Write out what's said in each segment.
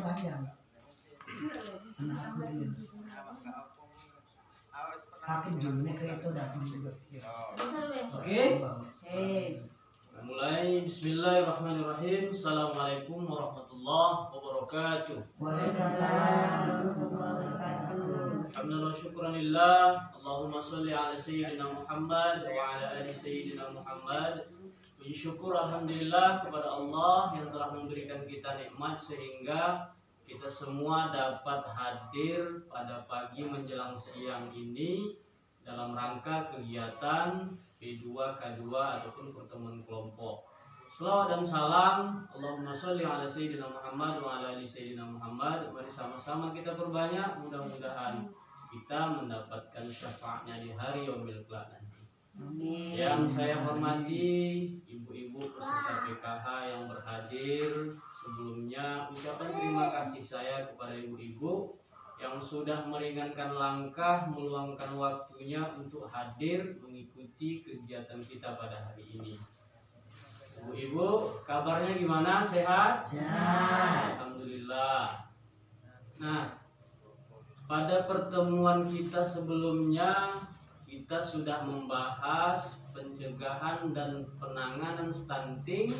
panjang. Anak aku dia. Hakim dulu kereta datang juga. Oke. Mulai bismillahirrahmanirrahim. Assalamualaikum warahmatullahi wabarakatuh. Waalaikumsalam warahmatullahi wabarakatuh. Alhamdulillah syukranillah. Allahumma sholli ala sayyidina Muhammad wa ala ali sayyidina Muhammad. Puji syukur alhamdulillah kepada Allah yang telah memberikan kita nikmat sehingga kita semua dapat hadir pada pagi menjelang siang ini dalam rangka kegiatan P2K2 ataupun pertemuan kelompok. Salawat dan salam Allahumma sholli ala sayyidina Muhammad wa ala ali sayyidina Muhammad. Mari sama-sama kita perbanyak, mudah-mudahan kita mendapatkan syafaatnya di hari yaumil qiyamah nanti. Amin. Yang saya hormati ibu-ibu peserta PKH yang berhadir, sebelumnya ucapan terima kasih saya kepada ibu-ibu yang sudah meringankan langkah, meluangkan waktunya untuk hadir mengikuti kegiatan kita pada hari ini. Ibu-ibu, kabarnya gimana? Sehat? Sehat. Alhamdulillah. Nah, pada pertemuan kita sebelumnya kita sudah membahas pencegahan dan penanganan stunting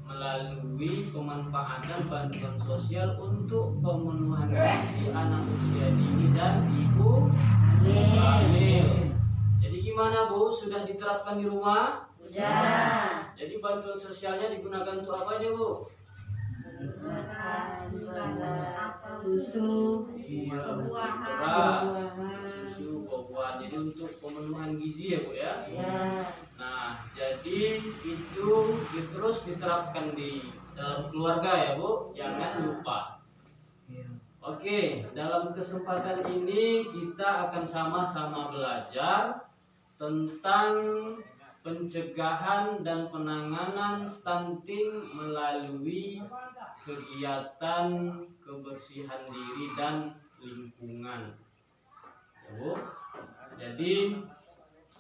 melalui pemanfaatan bantuan sosial untuk pemenuhan gizi anak usia dini dan ibu hamil. Jadi gimana Bu? Sudah diterapkan di rumah? Sudah. Jadi bantuan sosialnya digunakan untuk apa aja Bu? Susu, beras, susu, buah-buahan. Jadi untuk pemenuhan gizi ya Bu ya. Nah, jadi itu terus diterapkan di dalam keluarga ya Bu, jangan lupa. Oke, dalam kesempatan ini kita akan sama-sama belajar tentang pencegahan dan penanganan stunting melalui kegiatan kebersihan diri dan lingkungan. Ya Bu. Jadi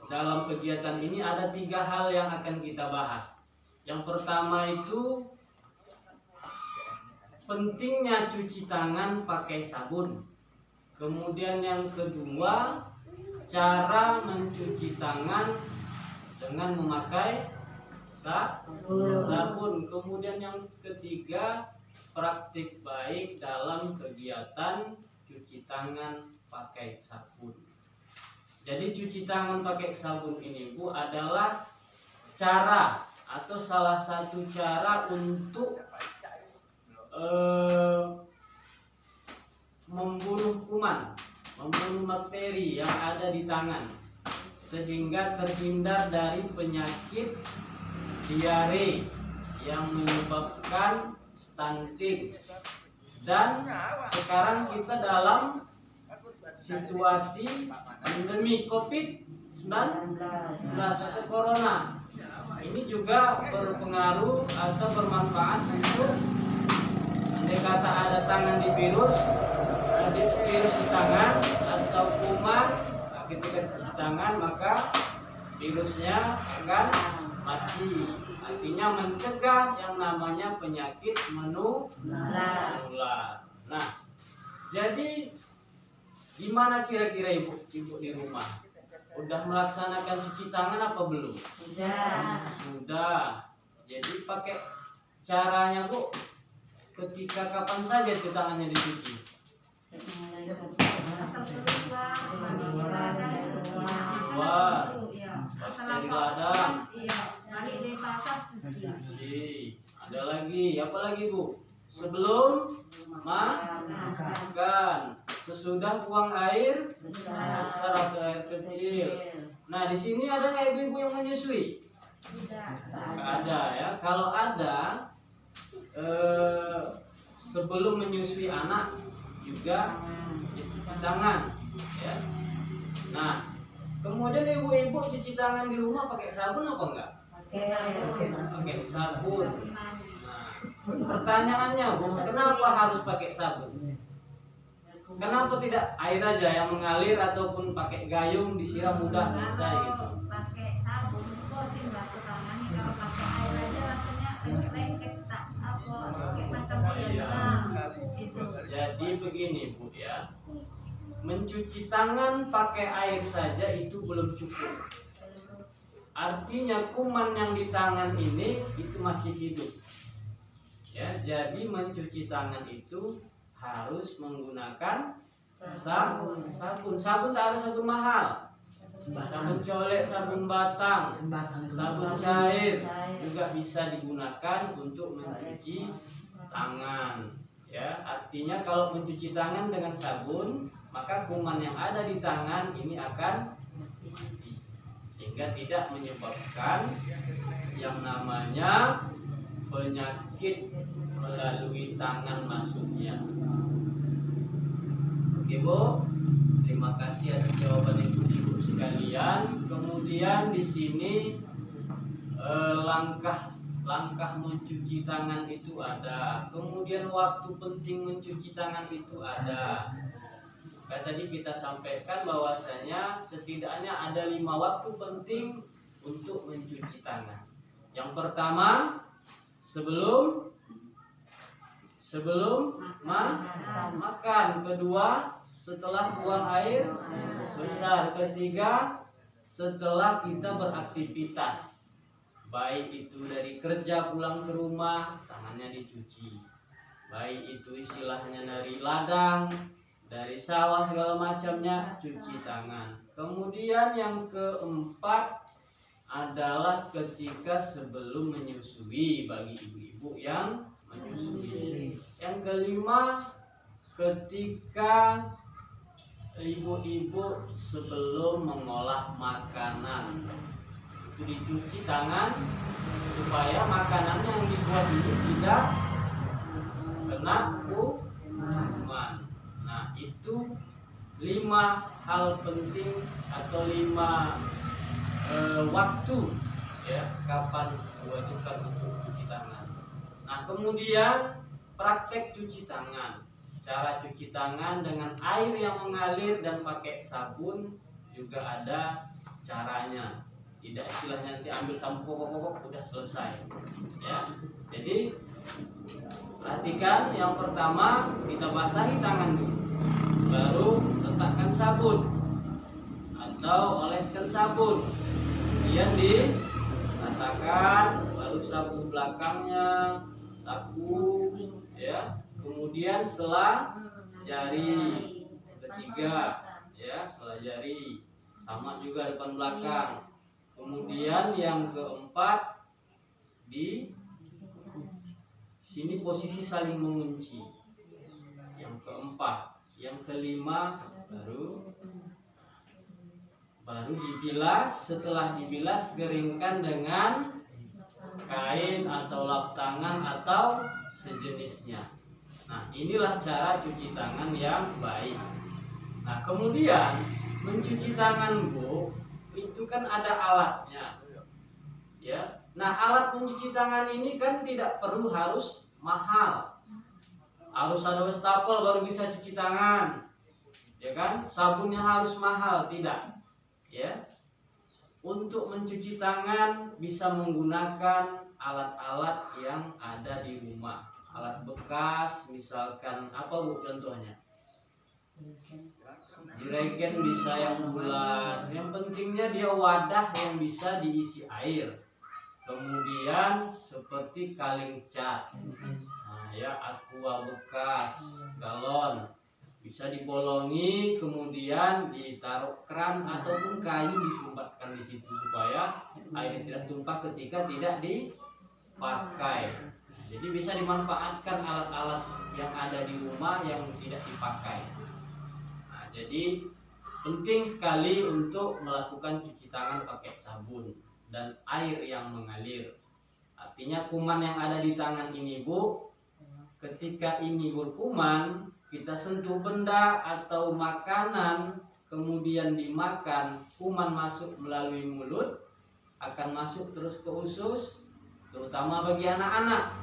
dalam kegiatan ini ada 3 hal yang akan kita bahas. Yang pertama itu pentingnya cuci tangan pakai sabun. Kemudian yang kedua, cara mencuci tangan dengan memakai sabun. Kemudian yang ketiga, praktik baik dalam kegiatan cuci tangan pakai sabun. Jadi cuci tangan pakai sabun ini Bu adalah cara atau salah satu cara untuk membunuh kuman, membunuh bakteri yang ada di tangan sehingga terhindar dari penyakit diare yang menyebabkan stunting. Dan sekarang kita dalam situasi pandemi COVID-19 atau corona. Ini juga berpengaruh atau bermanfaat untuk andai kata ada tangan di virus di tangan atau kuman, ketika cuci tangan maka virusnya akan mati. Artinya mencegah yang namanya penyakit menular. Nah, jadi gimana kira-kira ibu di rumah? Udah melaksanakan cuci tangan apa belum? Sudah. Jadi pakai caranya Bu, ketika kapan saja itu tangannya dicuci? Bakteri ladang. Ada lagi, apa lagi Bu? Sebelum makan, sesudah buang air besar atau air kecil. Nah, di sini ada nggak ibu-ibu yang menyusui? Nggak ada ya. Kalau ada, sebelum menyusui anak juga cuci tangan. Ya. Nah, kemudian ibu-ibu cuci tangan di rumah pakai sabun apa enggak? Pakai sabun. Pertanyaannya Bu, kenapa harus pakai sabun? Kenapa tidak air aja yang mengalir ataupun pakai gayung disiram udah selesai gitu? Pakai sabun kosin basuh tangan. Kalau pakai air aja rasanya lengket tak apa macam gitu. Jadi begini Bu ya, mencuci tangan pakai air saja itu belum cukup. Artinya kuman yang di tangan ini itu masih hidup. Ya, jadi mencuci tangan itu harus menggunakan sabun. Sabun tak harus sabun mahal. Sabun colek, sabun batang, sabun cair juga bisa digunakan untuk mencuci tangan. Ya, artinya kalau mencuci tangan dengan sabun, maka kuman yang ada di tangan ini akan mati, sehingga tidak menyebabkan yang namanya penyakit melalui tangan masuknya. Oke Bu, terima kasih atas jawaban ibu-ibu sekalian. Kemudian di sini langkah mencuci tangan itu ada, kemudian waktu penting mencuci tangan itu ada. Kayak tadi kita sampaikan bahwasanya setidaknya ada 5 waktu penting untuk mencuci tangan. Yang pertama sebelum makan, kedua setelah buang air besar, ketiga setelah kita beraktivitas. Baik itu dari kerja pulang ke rumah, tangannya dicuci. Baik itu istilahnya dari ladang, dari sawah segala macamnya, cuci tangan. Kemudian yang keempat adalah ketika sebelum menyusui bagi ibu-ibu yang menyusui. Yang kelima ketika ibu-ibu sebelum mengolah makanan, dicuci tangan supaya makanan yang dibuat itu tidak kena kuman. Nah, itu 5 hal penting atau 5 waktu ya kapan diwajibkan untuk cuci tangan. Nah, kemudian praktek cuci tangan. Cara cuci tangan dengan air yang mengalir dan pakai sabun juga ada caranya. Tidak istilahnya nanti ambil sampo pokok udah selesai ya. Jadi perhatikan, yang pertama kita basahi tangan dulu, baru letakkan sabun atau oleskan sabun, kemudian diratakan, baru sapu belakangnya, sapu ya, kemudian setelah jari ketiga ya, setelah jari sama juga depan belakang. Kemudian yang keempat di sini posisi saling mengunci. Yang keempat, yang kelima baru dibilas. Setelah dibilas keringkan dengan kain atau lap tangan atau sejenisnya. Nah, inilah cara cuci tangan yang baik. Nah, kemudian mencuci tangan Bu, itu kan ada alatnya ya. Nah, alat mencuci tangan ini kan tidak perlu harus mahal, harus ada wastafel baru bisa cuci tangan ya kan, sabunnya harus mahal, tidak ya. Untuk mencuci tangan bisa menggunakan alat-alat yang ada di rumah, alat bekas, misalkan apa Bu contohnya? Jerigen bisa yang bulat, yang pentingnya dia wadah yang bisa diisi air. Kemudian seperti kaleng cat, nah ya, aqua bekas, galon bisa dibolongi, kemudian ditaruh keran ataupun kayu disumbatkan di situ supaya air tidak tumpah ketika tidak dipakai. Jadi bisa dimanfaatkan alat-alat yang ada di rumah yang tidak dipakai. Jadi penting sekali untuk melakukan cuci tangan pakai sabun dan air yang mengalir. Artinya kuman yang ada di tangan ini Bu, ketika ini berkuman, kita sentuh benda atau makanan kemudian dimakan, kuman masuk melalui mulut, akan masuk terus ke usus, terutama bagi anak-anak.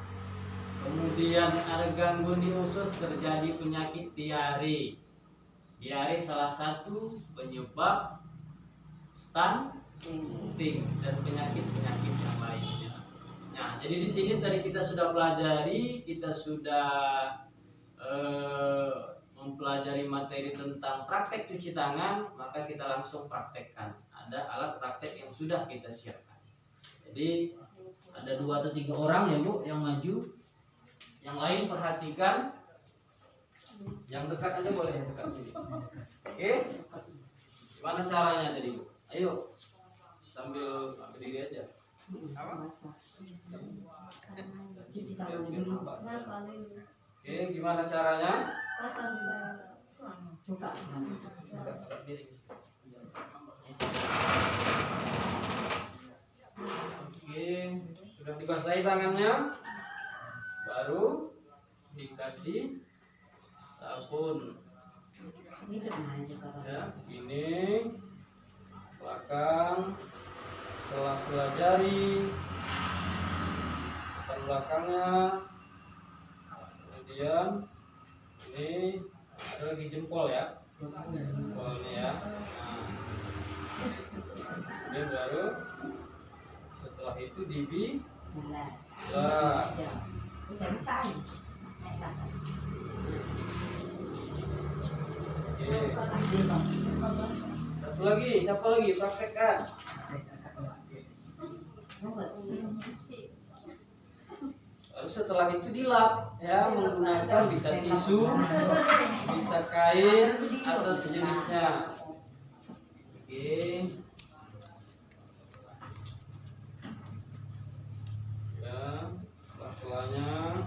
Kemudian ada gangguan di usus, terjadi penyakit diare. Diare salah satu penyebab stunting dan penyakit-penyakit yang lainnya. Nah, jadi di sini tadi kita sudah pelajari, kita sudah materi tentang praktek cuci tangan, maka kita langsung praktekkan. Ada alat praktek yang sudah kita siapkan. Jadi ada 2 atau 3 orang ya Bu yang maju. Yang lain perhatikan. Yang dekat aja boleh, yang dekat sini. Oke? Gimana caranya tadi Bu? Ayo. Sambil berdiri aja. Cuci tangan dulu. Oke, gimana caranya? Buka. Oke, sudah dibasahi tangannya, baru dikasih sabun. Ini kemana juga? Ya, ini belakang, sela-sela jari, depan belakangnya, kemudian ini ada lagi jempol ya, jempol ini ya. Nah, ini baru setelah itu dibi. Belas. Lah. Udah bukan. Oke. Satu lagi, siapa lagi? Praktekkan. Lalu setelah itu dilap ya, menggunakan bisa tisu, bisa kain atau sejenisnya. Oke. Ya, sela-selanya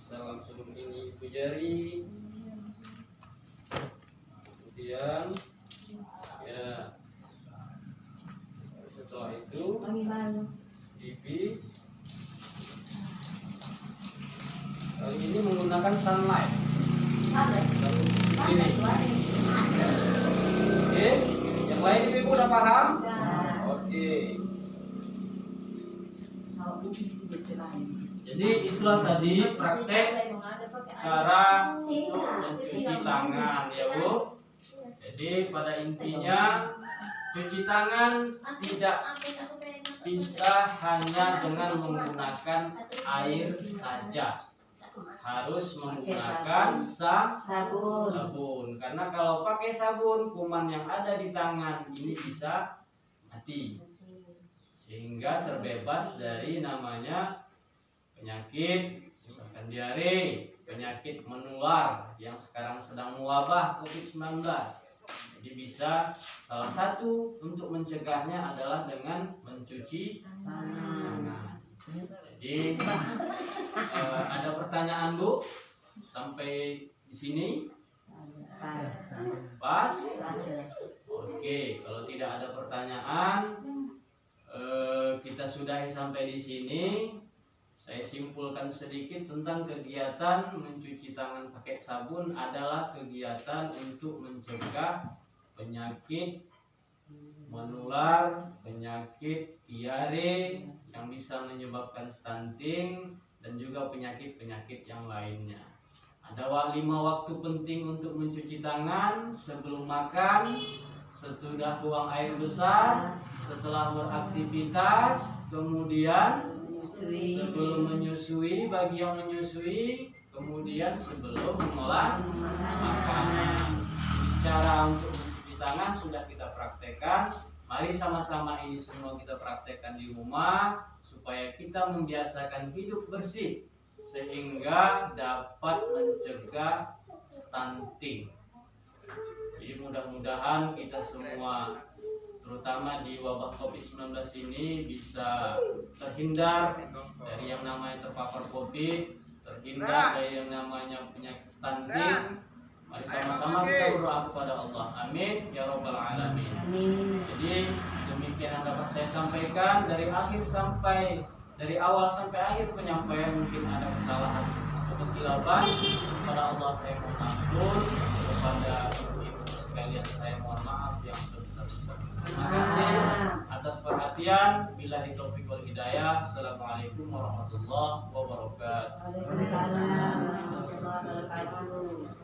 kita langsung ini ibu jari. Kemudian ya, setelah itu pipi. Kali ini menggunakan sunlight. Lalu ini. Oke, yang lain ibu udah paham? Oke. Jadi itulah tadi praktek cara untuk mencuci tangan ya Bu. Jadi pada intinya cuci tangan tidak bisa hanya dengan menggunakan air saja. Harus menggunakan sabun. Karena kalau pakai sabun, kuman yang ada di tangan ini bisa mati. Sehingga terbebas dari namanya penyakit, misalkan diare, penyakit menular yang sekarang sedang mewabah COVID-19. Jadi bisa salah satu untuk mencegahnya adalah dengan mencuci tangan. Jadi ada pertanyaan Bu sampai di sini? Pas? Oke, kalau tidak ada pertanyaan, kita sudahi sampai di sini. Saya simpulkan sedikit tentang kegiatan mencuci tangan pakai sabun adalah kegiatan untuk mencegah penyakit menular, penyakit diare yang bisa menyebabkan stunting dan juga penyakit-penyakit yang lainnya. Ada 5 waktu penting untuk mencuci tangan: sebelum makan, sesudah buang air besar, setelah beraktivitas, kemudian sebelum menyusui bagi yang menyusui, kemudian sebelum mengolah makanan. Cara untuk mencuci tangan sudah kita praktekkan. Mari sama-sama ini semua kita praktekkan di rumah supaya kita membiasakan hidup bersih sehingga dapat mencegah stunting. Jadi mudah-mudahan kita semua, terutama di wabah COVID-19 ini, bisa terhindar dari yang namanya terpapar COVID, terhindar dari yang namanya penyakit stunting. Mari sama-sama kita berdoa kepada Allah. Amin ya rabbal alamin. Jadi demikian yang dapat saya sampaikan dari awal sampai akhir penyampaian. Mungkin ada kesalahan atau kesilapan, kepada Allah saya mohon ampun, kepada ibu sekalian saya mohon maaf yang sebesar-besarnya. Terima kasih atas perhatian. Billahi taufiq wal hidayah. Assalamualaikum warahmatullahi wabarakatuh. Waalaikumsalam warahmatullahi wabarakatuh.